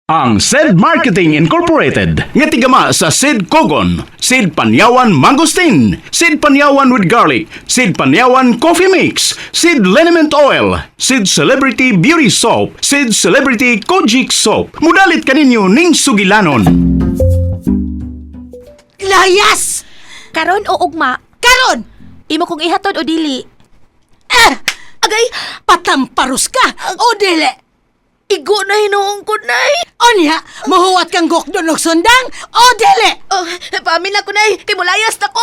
Ang SED Marketing Incorporated nga tigama sa SED Kogon, SED Panyawan Mangosteen, SED Panyawan with Garlic, SED Panyawan Coffee Mix, SED Liniment Oil, SED Celebrity Beauty Soap, SED Celebrity Kojic Soap. Mudalit kaninyo ning sugilanon. Layas! Karon o ugma, Karon! imo kong ihatod o dili. Agay, patamparus ka! O dili! Igo na hinuong ko, nay. Onya, mahuwat kang gokdon og sundang! O dili! Oh, pamilya ko, nay. Kay mulayas na ko.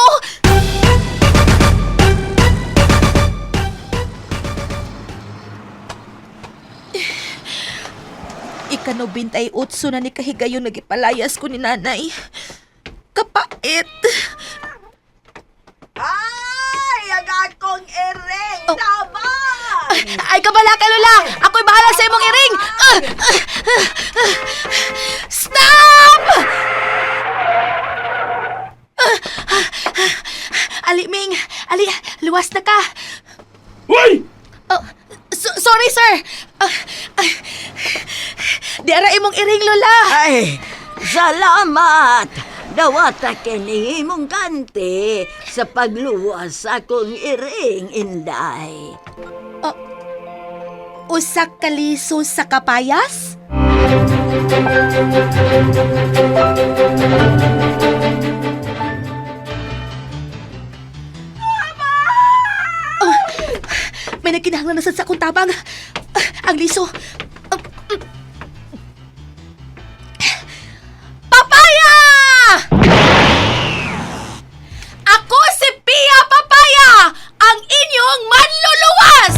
Ikano 28 na ni kahigayon nagipalayas ko ni nanay. Kapait. Ay, ang akong ereng! Oh. Tama! Ay, kabala ka, Lola! Ako'y bahala sa imong iring! Stop! Ali, Ming! Ali, luwas na ka! Uy! Oh, sorry, sir! Di ara imong iring, Lola! Ay, salamat! Dawata kini mong ganti sa pagluwas akong iring, Inday. Usak kaliso sa kapayas? Oh, may nagkinahanglan na sa akong tabang. Ang liso. Papaya! Ako si Pia Papaya, ang inyong manluluwas!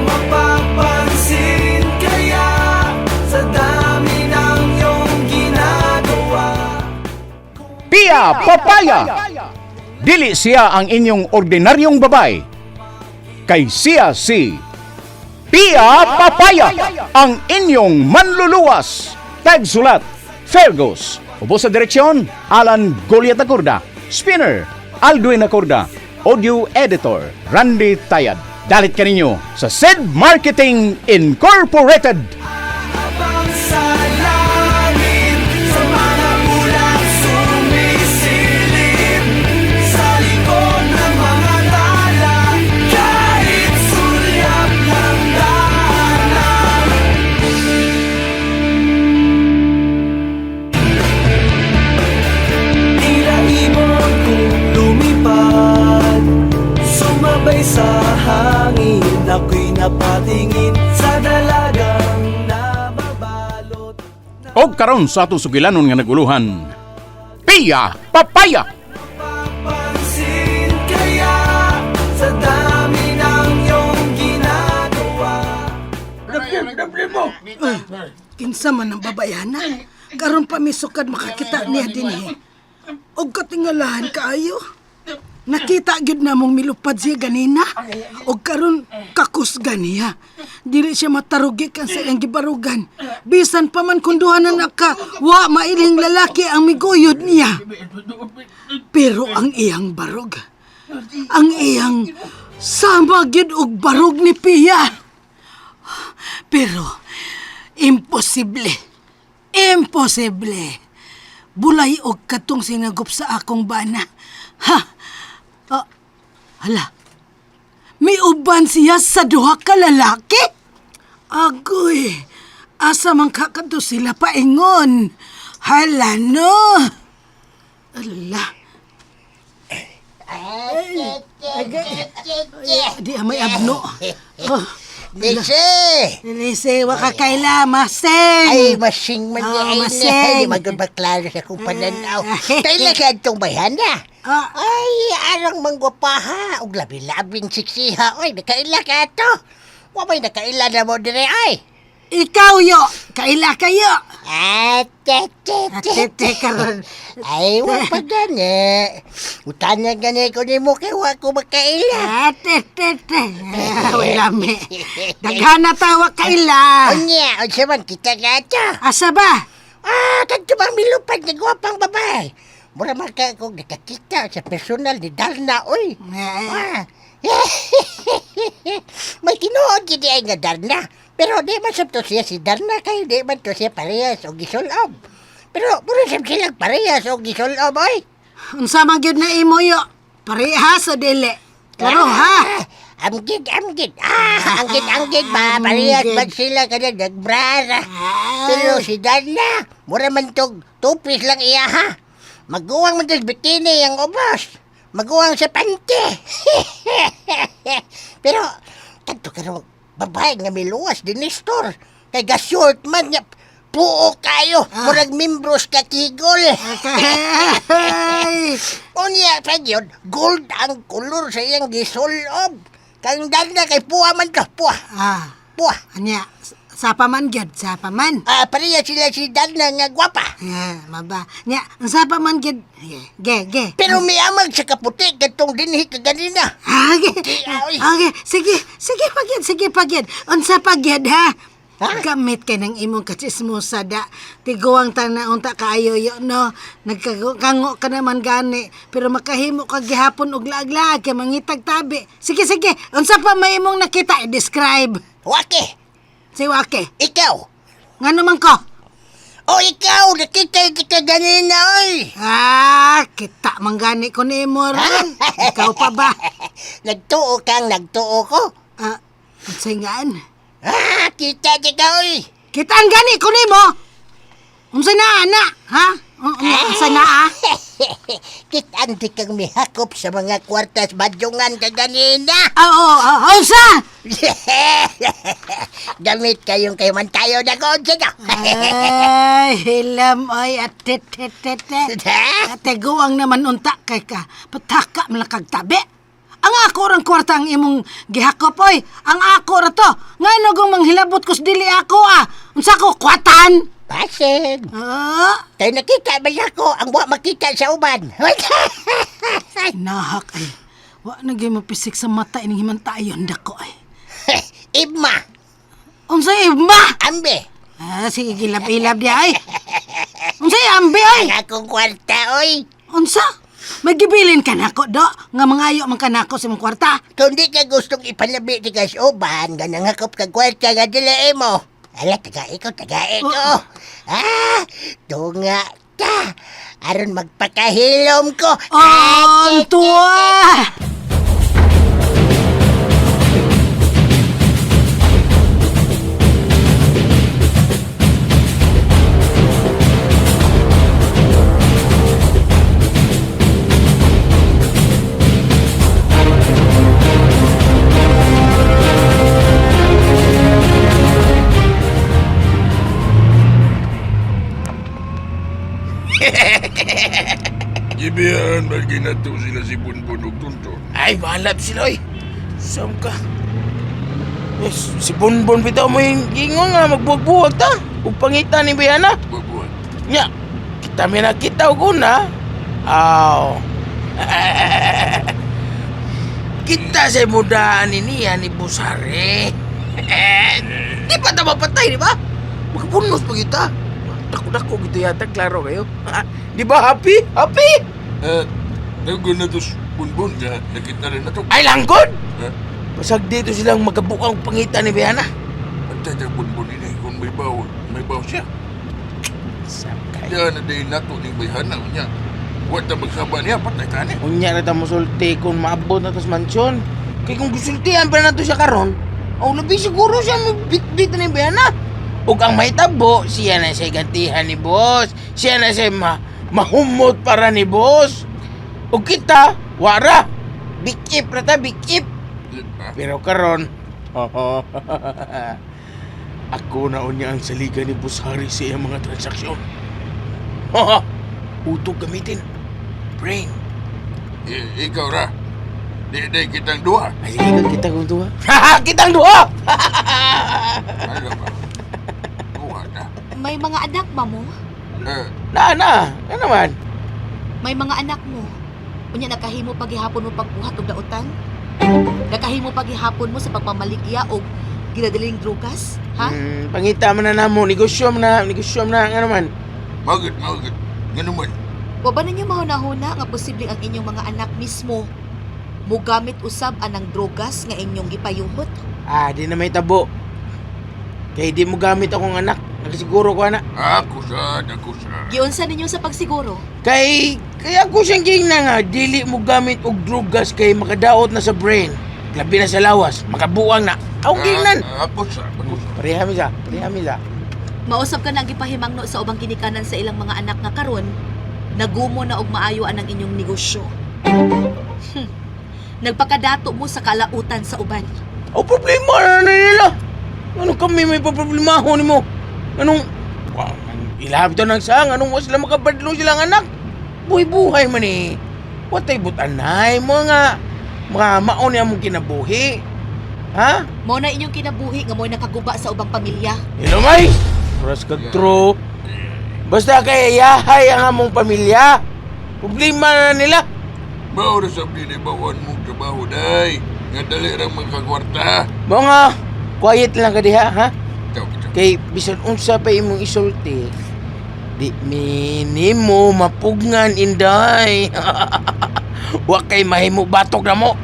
Mapapansin kaya sa dami ng iyong ginagawa. Pia Papaya! Dili siya ang inyong ordinaryong babay. Kay siya si Pia Papaya, ang inyong manluluwas. Tagsulat, Fergus. Ubo sa direksyon, Alan Goliat Acorda. Spinner, Aldwin Acorda. Audio Editor, Randy Tayad. Dalit kaninyo sa SED Marketing Incorporated. Abang sa langit, sa mga bulan sumisilip, sa likod ng mga tala, kahit sulyap ng daanan. Tila ibon kong lumipad, sumabay sa hangin, ako'y napatingin sa dalagang nababalot. O karon sa ato sugilanon nga naguluhan, Pia Papaya! Papansin kaya sa dami ng iyong ginagawa. Kinsa man ang babayana? Karon pa may sukad makakita niya din eh. Og katingalahan kaayo. Nakita gyud namong milupad siya ganina. Og karon kakusgan niya. Dili siya matarugi kan sa iyang gibarugan. Bisan pa man kung duha na naka, wa mailing lalaki ang miguyod niya. Pero ang iyang barog, ang iyang sama gyud og barog ni Pia. Pero imposible. Imposible. Bulay og katong sinagop sa akong bana. Ha? Hala. May uban siya sa duha ka lalaki? Agoy. Asa man kakato sila paingon. Hala no. Ala. Di amay abno. Oh. Lise! Lise, wakakaila, maseng. Ay, masing man Oh, niya. masing. Ay, magbaklaro sa kong pananaw. Kailan ka itong bayana? Ah. Ay, arang manggwapaha. Ug labi-labing siksiha. Ay, nakaila ka ito. Wabay nakaila na mo dire, ay. Ikaw yo, kaila kayo. Tete karon. Ay, wapa gani. Utanya gani ko ni mo kay wa ko makaila. Tete. Wala me. Daghana tawa kaila. Unya, unsa man kita gata? Asa ba? Kadto bang milupad ni gwapang babae. Mura man ka kung nakakita sa personal ni Darna, oy. May tinuod gidi ay nga Darna. Pero di man sabto siya si Darna kay di man to siya parehas o gisulob. Pero mura sab silang parehas o gisulob oy. Unsa man gyud na imo yo? Parehas o dili? Klaro ha? Amgid. Amgid ba? Parehas Amgid. man sila kada nagbrara. Pero si Darna, mura man tog tupis lang iya ha. Maguwang man tog bikini ang ubos. Maguwang sa panty. Pero, tanto ka rin babae nga miluwas din ni store. Kay ga-short man niya. Puo kayo. Murag membros ka kigol. Ay, Unya, pag yun, gold ang kulor sa iyang gisulob. Kang Darna kay puwa man to. Puwa. Puwa. anya, sapa man gyud, sapa man. Pareha sila si Darna nga gwapa. Maba. Nya, sapa man gyud. Ge. Pero may amag sa kaputi katong dinhi kaganina. Okay, okay. Sige pagyud. Unsa pagyud ha? Gamit kay ng imong katsismusa da. Tiguang tana unta kaayo yo no. Nagkango ka naman gani. Pero makahimo ka gihapon og laag-laag kay mangitag tabi. Sige. Unsa pa may imong nakita i-describe? Wake, Si Wake. ikaw. Ngano man ko? O ikaw, nakita kita ganina oy. Kita manggani ko ni mo ron. Ikaw pa ba? Nagtuo kang nagtuo ko. Unsayngaan? Kita oy. Kita ang gani ko ni mo. Unsay na ana? Ha? Unsay na Kitaan di kang mihakop sa mga kwartas badyungan ka ganina. Unsa? Gamit kayong kayo man tayo na ko dyan. Ay, hilam ay atit. Ate guwang naman unta kay ka. Pataka malakag tabi. Ang ako rang kwarta ang imong gihakop oy. Ang ako ra to. Ngano gong manghilabot kus dili ako Unsa ko kwatan? Pasig. Tayo nakita ba ako ang buwa makita sa uban. Nahak ay. Wa na gyud mapisik sa mata ining himantayon dako ay. Ibma. Unsay ba? Ambe. Sige gilab-ilab di ay. Unsay ambi ay? Ang akong kwarta oy. Unsa? May gibilin ka nako do nga mangayo man ka nako sa imong kwarta. Kung di ka gustong ipalabi di ka sa uban, ganang hakop ka kwarta nga dila mo. Ala, tagae ko. Tunga ka. Aron magpakahilom ko. Tuwa! Gibihan, bagi na to sila si Bunbun o Tuntun. Ay, mahalap sila, oy. Saan ka? Yes, si Bonbon bitaw mo yung gingon nga magbuwag-buwag ta. Ug pangita ni Bayana. Babuan. Nya, kita may nakita og una. Aw. Kita sa mudaan niya ni Busare. Di pa ta mapatay, di ba? Magbunos pa kita. Dako-dako gitu yata, klaro kayo. Di ba happy? Happy? Nagun na to si Bunbun nga nakita rin na to. Ay, langgod! Ha? Pasag dito silang magabukang pangita ni Bayana. Ang tadyang Bunbun ini kung may baw siya. Sakay. Yan na din nato ni Bayhana niya. Huwag na magsaba niya, patay ka niya. Unya na ta musulti kung maabot na to sa mansyon. Kaya kung gusultihan pa na to siya karon, labi siguro siya magbit-bit ni Bayana. Ug ang mahitabo, siya na siya gantihan ni boss. Siya na siya mahumot para ni boss. Ug kita, wara. Bikip na ta, bikip. Pero karon, ako na unya ang saliga ni Boss Harry sa iyang mga transaksyon. Utok gamitin. Brain. Ikaw ra. Di kitang duha. Ay, sige, kita kong duha. Kitang duha! Ano ba? Duha na. May mga anak ba mo? Na, ano naman? May mga anak mo. Unya nakahimo paghihapon mo pagbuhat og dautan? Nakahimo paghihapon mo sa pagpamaligya og ginadaling drugas? Ha? Pangita man na namo, negosyo man na, nga naman. Magit. Ganun man. Wa ba ninyo mahuna-huna nga posibleng ang inyong mga anak mismo mugamit usab anang drugas nga inyong gipayuhot? Di na may tabo. Kaya di mo gamit akong anak. Nakasiguro ko anak. Ako sa. Giunsa ninyo sa pagsiguro? Kaya ako siyang gina nga, dili mo gamit og drugas kay makadaot na sa brain. Labi na sa lawas, makabuang na. Ang gingnan. Ako sa. Parehami sa. Mausap ka na ang gipahimangno sa ubang ginikanan sa ilang mga anak nga karon, nagumo na og maayo ang inyong negosyo. Nagpakadato mo sa kalautan sa uban. O problema na nila. Ano kami may paproblemahon mo? Anong ilahab to ng sang? Anong was sila makabadlo silang anak? Buhay-buhay man eh. Watay butanay mo nga. Mga maon niya mong kinabuhi. Ha? Mao na inyong kinabuhi nga mo'y nakaguba sa ubang pamilya. May! Oras ka true. Basta kay yahay ang among pamilya. Problema na nila. Maura sa binibawan mong trabaho, day. Nga dali lang magkakwarta. Mga quiet lang ka diha, ha? Ito. Kay bisan unsa pa imong isulti, di minimo mapugngan inday. Wa kay mahimo batok na mo.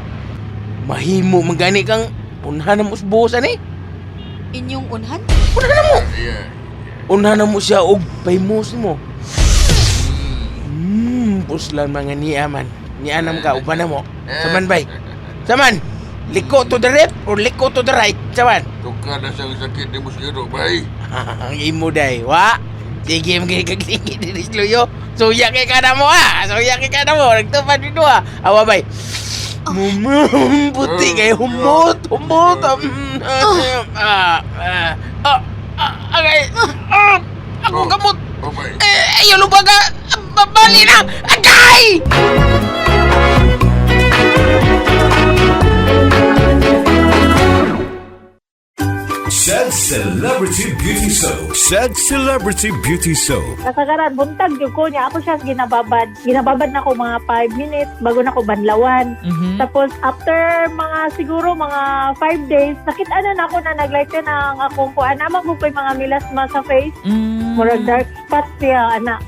Mahimo magani kang unhan na mo sa buhosan eh. Inyong unhan? Yeah. Unhan na mo siya og paymos mo. Puslan mga niyaman. Nianam ka uban na mo. Saman bay. Saman. Liko to the left or liko to the right. Saman. Tukar na siyang sakit ni Muskiro, bay. Ang imo day. Wa. Sige mga kaglingi din isluyo. Suya kay ka na mo ha. Suya kay ka na mo. Nagtupad dito ha. Awa bay. Puti kay humot. Ako kamot. Oh, bay. Ayaw lupa ka. Babali na. Agay! Said Celebrity Beauty Soap. Said Celebrity Beauty Soap. Kasagaran, buntag yung ko niya. Ako siya ginababad. Ginababad na ko mga 5 minutes bago na ko banlawan. Tapos, after siguro mga 5 days, nakita na ako na naglighten ang akong kuan. Naman ko pa yung mga milasma sa face. Murag dark spot siya, anak.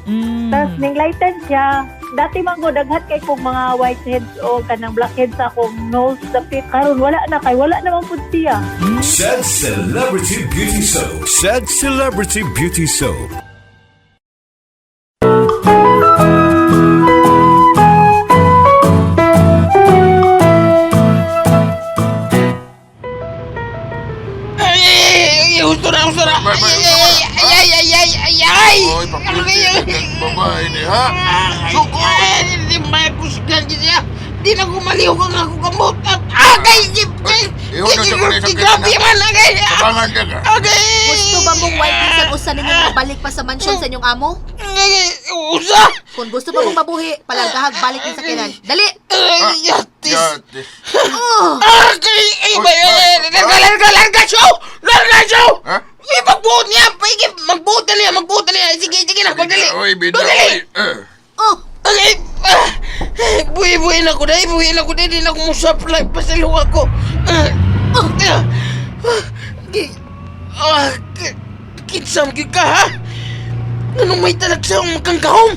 Tapos, ning-lighten siya. Dati man ko, daghat kay kong mga whiteheads o kanang blackheads sa akong nose, dapit. Karon wala na kay, wala naman po siya. Said Celebrity Beauty Soap. Said Celebrity Beauty Soap. Gusto na. Oy, papunti ka babae ni, ha? Suko! Hindi makusgan siya. Di na kumaliw kang ako kamot. Agay! Iyon na siya kanina sakit Grabe na. man, agay! Kabangan ka ka. Agay! Gusto ba mong white bisan usa ninyo mabalik pa sa mansyon sa inyong amo? Usa! Kung gusto pa mong mabuhi, palagahag balik din sa kinan. Dali! Yatis! Yatis. Agay! Larga show! Ha? Magbuot niya! Magbuot na niya! Sige na, pagdali! Oy, bida, Pagdali! oy. Oh! Okay. Buhi na ko dahil. Di na ko musaplay. Pasalo ako. Kinsam ka ha? Anong may talagsa ang magkangkahom?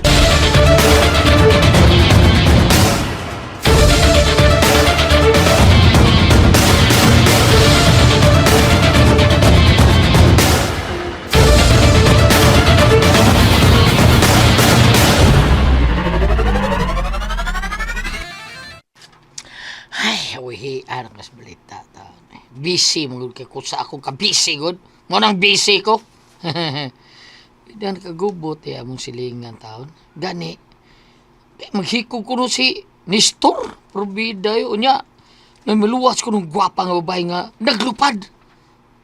Anak nas balita ta. Busy mo kay ko sa akong ka-busy gud. Mo nang busy ko. Dan kagubot among silingan taon. Gani. Maghikog ko no si Nestor. Probida yun niya. Namiluwas ko nung gwapa nga babae nga naglupad.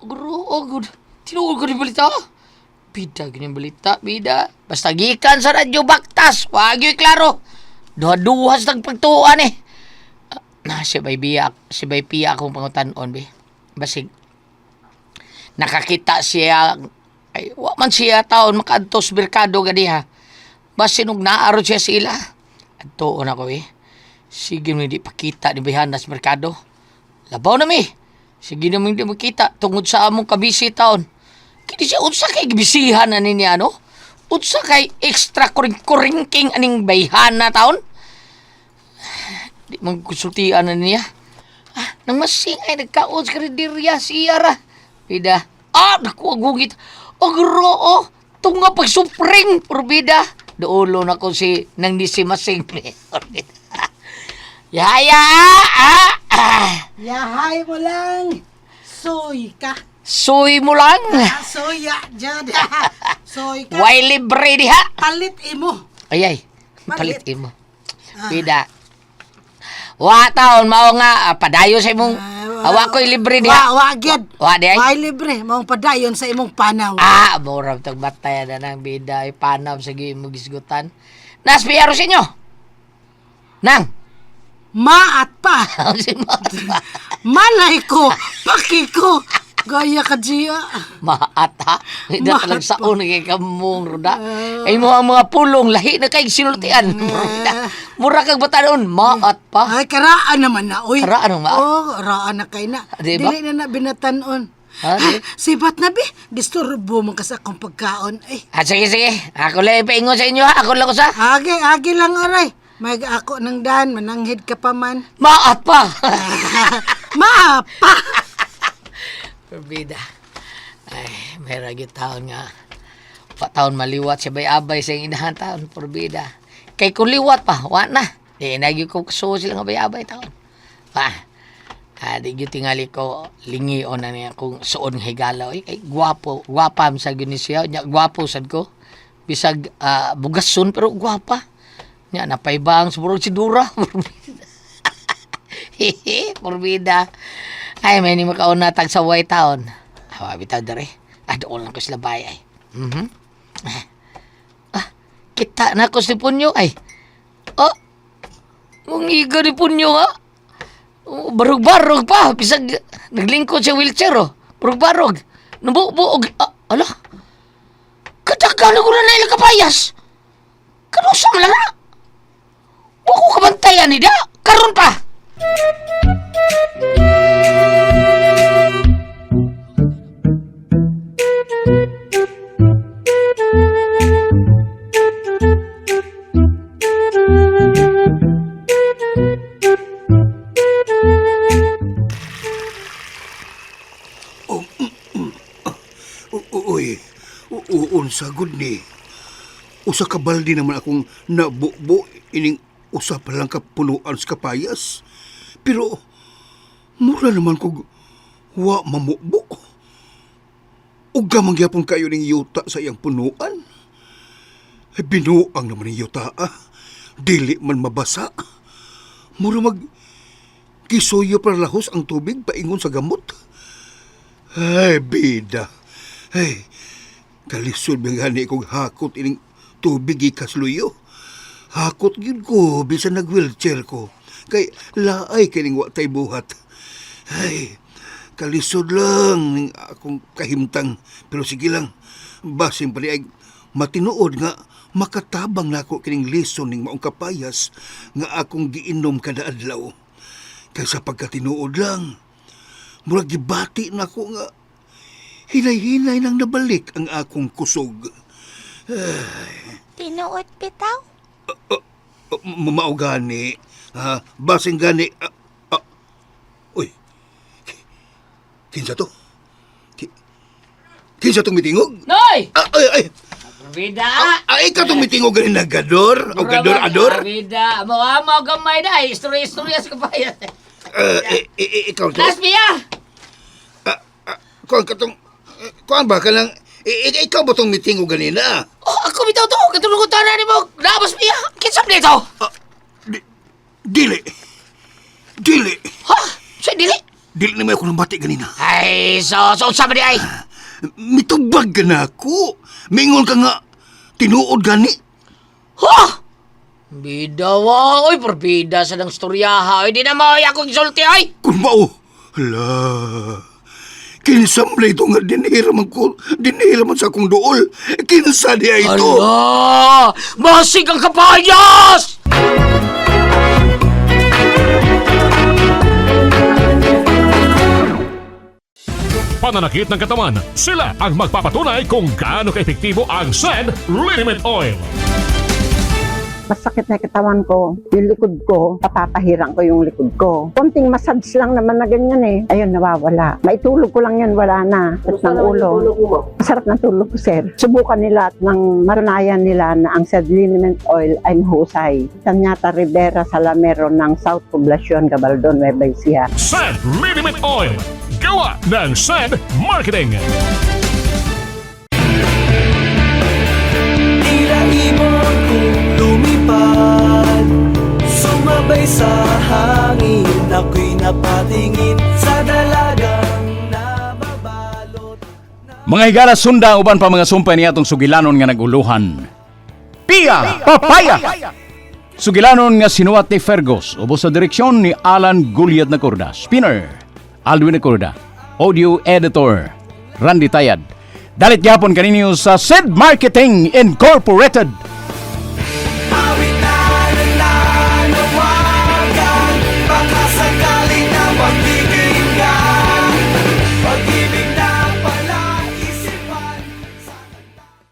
Gud. Tinuod ko ni balita. Bida gini balita, bida. Basta gikan sa radyo baktas. Wag yung klaro. Duha-duhas ng pagtuan eh. Si bay piya akong pangutanon be. Basig nakakita siya ay wa man siya taon makaadto sa merkado gadi ha. Basi nung naaro siya sila. Adtoon ako Sige mo di pakita ni Bayhana sa merkado. Labaw na mi. Sige na mo hindi makita tungod sa among kabisi taon. Kini siya unsa kay gibisihan na niya no? Unsa kay extra kuring-kuringking aning Bayhana taon? Di magkonsultian na niya. Nang masingay, nagkaon sa karinderya siya ra. Pida, Naku, agungit. Ang roo. Tunga pagsupring, porbida. Duulo na ko si nang nisimasing. Yaya! Yahay mo lang. Soy ka. Suy mo lang. Soya, dyan. Soy ka. Way libre diha. Palit imo. Ay, Palit. palit mo. Bida. Wa taon mao nga padayo sa imong awa ko'y libre diha. Wagid. Wa di ay. Why libre. Maong padayon sa imong panaw. Mura tag batay na ng bida ay panam sa mo gisgutan. Nas piyaro sa inyo. Nang. Maat pa. Si Mat. Malay ko. Paki ko. Gaya ka, Gia. Maat ha. Hindi Maat talag pa. saon kay kamong ruda. Ay mo ang mga pulong lahi na kay sinultian. Mura kag batanon. Maat pa. Ay, karaan naman na, uy. Karaan ang maat? Oo, karaan na kay na. Diba? Dili na binatanon. Di? Sibat na, bi. Disturbo mo ka sa akong pagkaon. Ay, Sige. Ako lang ipaingon sa inyo ha. Ako lang ko sa. agi lang, aray. May ako ng daan, mananghid ka pa man. Maat pa. Maapa! Perbida. Ay, may ragit taon nga. Taon maliwat siya bay-abay sa inahan taon. Perbida. Kay kung liwat pa, wa na. Di nagyo ko kasuho sila nga bay-abay taon. Di yun tingali ko lingi o na niya kung suon higalaw. Ay, gwapo. Gwapam sa siya. Gwapo sad ko. Bisag bugason pero gwapa. Nya napaybang sumurog si Dura. Porbida. Ay, may ni makauna tag sa White Town. Bitaw dere. Doon lang ko sila bay ay. Kita na ko si Punyo ay. Mungiga ni Punyo ha. Barog-barog pa. Bisag naglingkod sa wheelchair oh. Barog-barog. Nabuog. Ala. Katagal na ko na ilang kapayas. Kanusam lang na. Huwag ko kabantayan ni da. Karon pa. Uy, unsa gud ni. Usa ka baldi naman akong nabubo ining usa pa lang ka punuan sa kapayas. Pero mura naman kog wa mamubo. Ug gamang gyapon kayo ning yuta sa iyang punuan. Binuang naman ning yuta. Dili man mabasa. Mura mag kisuyo para lahos ang tubig paingon sa gamot. Ay, bida. Ay, kalisod bigani kong hakot ining tubig ikasluyo. Hakot yun ko, bisan nag-wheelchair ko. Kay laay kining wa tay buhat. Ay, kalisod lang ning akong kahimtang. Pero sige lang, basin pa ay matinuod nga makatabang na ako kining lison ning maong kapayas nga akong giinom kada adlaw. Kay sa pagkatinuod lang, murag gibati na ako nga hinay-hinay nang nabalik ang akong kusog. Tinuod bitaw? Mao gani. Basing gani. Uy. Kinsa to? Kinsa tong mitingog? Noy! Ay. Bida! Ikaw tong mitingog gani nagador? O gador-ador? Bida! Mo gamay na. Istorya sa kapayas. Ikaw to? Laspia! Kuan ba ka lang? Ikaw ba tong mitingog ganina? Ako bitaw to. Katulungan to na ni mo. Labas Pia. Kinsam dito. Dili. Ha? Siya dili? Dili naman ako nabati ganina. Ay, so sama di ay. Mitubag ka na ako. Mingon ka nga, tinuod gani. Ha? Bida wa. Oy, perbida sa nang storyaha. Ay, di na mo akong isulti ay. Kung mao, hala. Kinsam na ito nga dinihiraman sa akong dool. Kinsa niya ito. Ala! Masig ang kapayas! Pananakit ng katawan, sila ang magpapatunay kung gaano ka-epektibo ang SED Liniment Oil. masakit na katawan ko, yung likod ko, papapahirang ko yung likod ko. Konting massage lang naman na ganyan eh. Ayun, nawawala. Maitulog ko lang yan, wala na. At ng ulo. Masarap ng tulog ko, sir. Subukan nila at nang maranayan nila na ang SED liniment oil ay mahusay. Tanyata Rivera Salamero ng South Poblacion, Gabaldon, Nueva Ecija. SED Liniment Oil. Gawa ng SED Marketing. Tila ibon kung lumipad, sumabay sa hangin. Ako'y napatingin sa dalagang nababalot. Mga higala sunda uban pa mga sumpay niya atong sugilanon nga naguluhan. Pia Papaya! Sugilanon nga sinuwat ni Fergus, ubos sa direksyon ni Alan Gulyad na Corda. Spinner, Alwin na Corda. Audio Editor, Randy Tayad. Dalit yapon kaninyo sa SED Marketing Incorporated.